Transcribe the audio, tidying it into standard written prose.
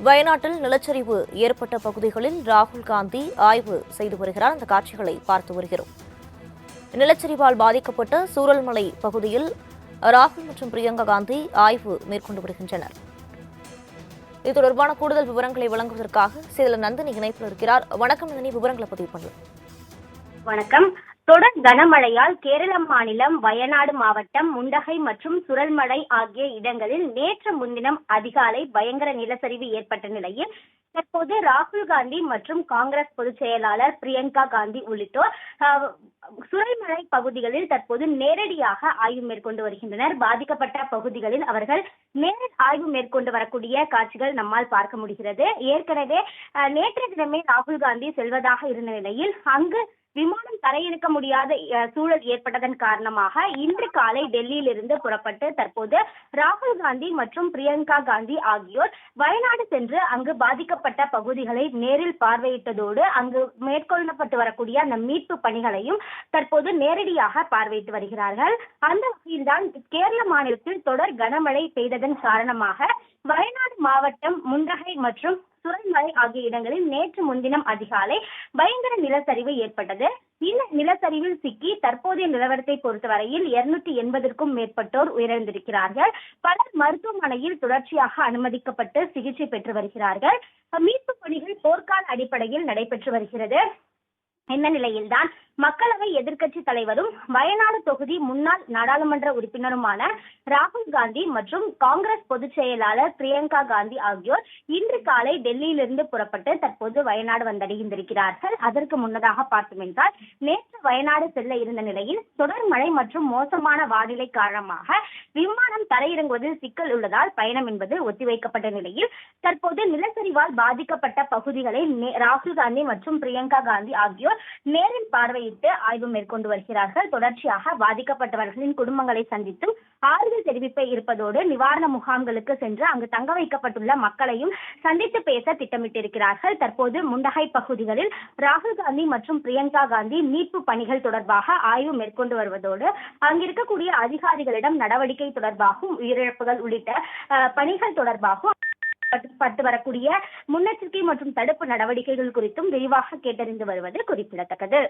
வயநாட்டில் நிலச்சரிவு ஏற்பட்ட பகுதிகளில் ராகுல் காந்தி ஆய்வு செய்து வருகிறார். அந்த காட்சிகளை பார்த்து வருகிறோம். நிலச்சரிவால் பாதிக்கப்பட்ட சூரல்மலை பகுதியில் ராகுல் மற்றும் பிரியங்கா காந்தி ஆய்வு மேற்கொண்டு வருகின்றனர். இது தொடர்பான கூடுதல் விவரங்களை வழங்குவதற்காக சேலம் நந்தினி இணைப்பில் இருக்கிறார். வணக்கம் நந்தினி, விவரங்களை பதிவு பண்ணலாம். வணக்கம். தொடர் கனமழையால் கேரள மாநிலம் வயநாடு மாவட்டம் முண்டகை மற்றும் சுரல்மலை ஆகிய இடங்களில் நேற்று முன்தினம் அதிகாலை பயங்கர நிலச்சரிவு ஏற்பட்ட நிலையில் தற்போது ராகுல் காந்தி மற்றும் காங்கிரஸ் பொதுச் செயலாளர் பிரியங்கா காந்தி உள்ளிட்டோர் சுரல்மலை பகுதிகளில் தற்போது நேரடியாக ஆய்வு மேற்கொண்டு வருகின்றனர். பாதிக்கப்பட்ட பகுதிகளில் அவர்கள் நேரில் ஆய்வு மேற்கொண்டு வரக்கூடிய காட்சிகள் நம்மால் பார்க்க முடிகிறது. ஏற்கனவே நேற்றைய தினமே ராகுல் காந்தி செல்வதாக இருந்த நிலையில் அங்கு விமானம் தரையிறக்க முடியாத சூழல் ஏற்பட்டதன் காரணமாக இன்று காலை டெல்லியிலிருந்து புறப்பட்டு தற்போது ராகுல் காந்தி மற்றும் பிரியங்கா காந்தி ஆகியோர் வயநாடு சென்று அங்கு பாதிக்கப்பட்ட பகுதிகளை நேரில் பார்வையிட்டதோடு அங்கு மேற்கொள்ளப்பட்டு வரக்கூடிய அந்த மீட்பு பணிகளையும் தற்போது நேரடியாக பார்வையிட்டு வருகிறார்கள். அந்த வகையில்தான் கேரள மாநிலத்தில் தொடர் கனமழை பெய்ததன் காரணமாக வயநாடு மாவட்டம் முண்டகை மற்றும் சுரல்மலை ஆகிய இடங்களில் நேற்று முன்தினம் அதிகாலை பயங்கர நிலச்சரிவு ஏற்பட்டது. இந்த நிலச்சரிவில் சிக்கி தற்போதைய நிலவரத்தை பொறுத்தவரையில் 280க்கும் மேற்பட்டோர் உயிரிழந்திருக்கிறார்கள். பலர் மருத்துவமனையில் தொடர்ச்சியாக அனுமதிக்கப்பட்டு சிகிச்சை பெற்று வருகிறார்கள். மீட்பு பணிகள் போர்க்கால அடிப்படையில் நடைபெற்று வருகிறது. இந்த நிலையில்தான் மக்களவை எதிர்க்கட்சி தலைவரும் வயநாடு தொகுதி முன்னாள் நாடாளுமன்ற உறுப்பினருமான ராகுல் காந்தி மற்றும் காங்கிரஸ் பொதுச் செயலாளர் பிரியங்கா காந்தி ஆகியோர் இன்று காலை டெல்லியிலிருந்து புறப்பட்டு தற்போது வயநாடு வந்தடைந்திருக்கிறார்கள். அதற்கு முன்னதாக பார்த்தோம் என்றால் நேற்று வயநாடு செல்ல இருந்த நிலையில் தொடர் மழை மற்றும் மோசமான வானிலை காரணமாக விமானம் தரையிறங்குவதில் சிக்கல் உள்ளதால் பயணம் என்பது ஒத்திவைக்கப்பட்ட நிலையில் தற்போது நிலச்சரிவால் பாதிக்கப்பட்ட பகுதிகளை ராகுல் காந்தி மற்றும் பிரியங்கா காந்தி ஆகியோர் நேரில் பார்வையிட்டு ஆய்வு மேற்கொண்டு வருகிறார்கள். தொடர்ச்சியாக பாதிக்கப்பட்டவர்களின் குடும்பங்களை சந்தித்தும் ஆறுதல் தெரிவிப்ப இருப்பதோடு நிவாரண முகாம்களுக்கு சென்று அங்கு தங்க வைக்கப்பட்டுள்ள மக்களையும் சந்தித்து பேச திட்டமிட்டிருக்கிறார்கள். தற்போது முண்டகை பகுதிகளில் ராகுல் காந்தி மற்றும் பிரியங்கா காந்தி மீட்பு பணிகள் தொடர்பாக ஆய்வு மேற்கொண்டு வருவதோடு அங்கிருக்கக்கூடிய அதிகாரிகளிடம் நடவடிக்கை தொடர்பாகவும் உயிரிழப்புகள் உள்ளிட்ட பணிகள் தொடர்பாகவும் பட்டு வரக்கூடிய முன்னெச்சரிக்கை மற்றும் தடுப்பு நடவடிக்கைகள் குறித்தும் விரிவாக கேட்டறிந்து வருவது குறிப்பிடத்தக்கது.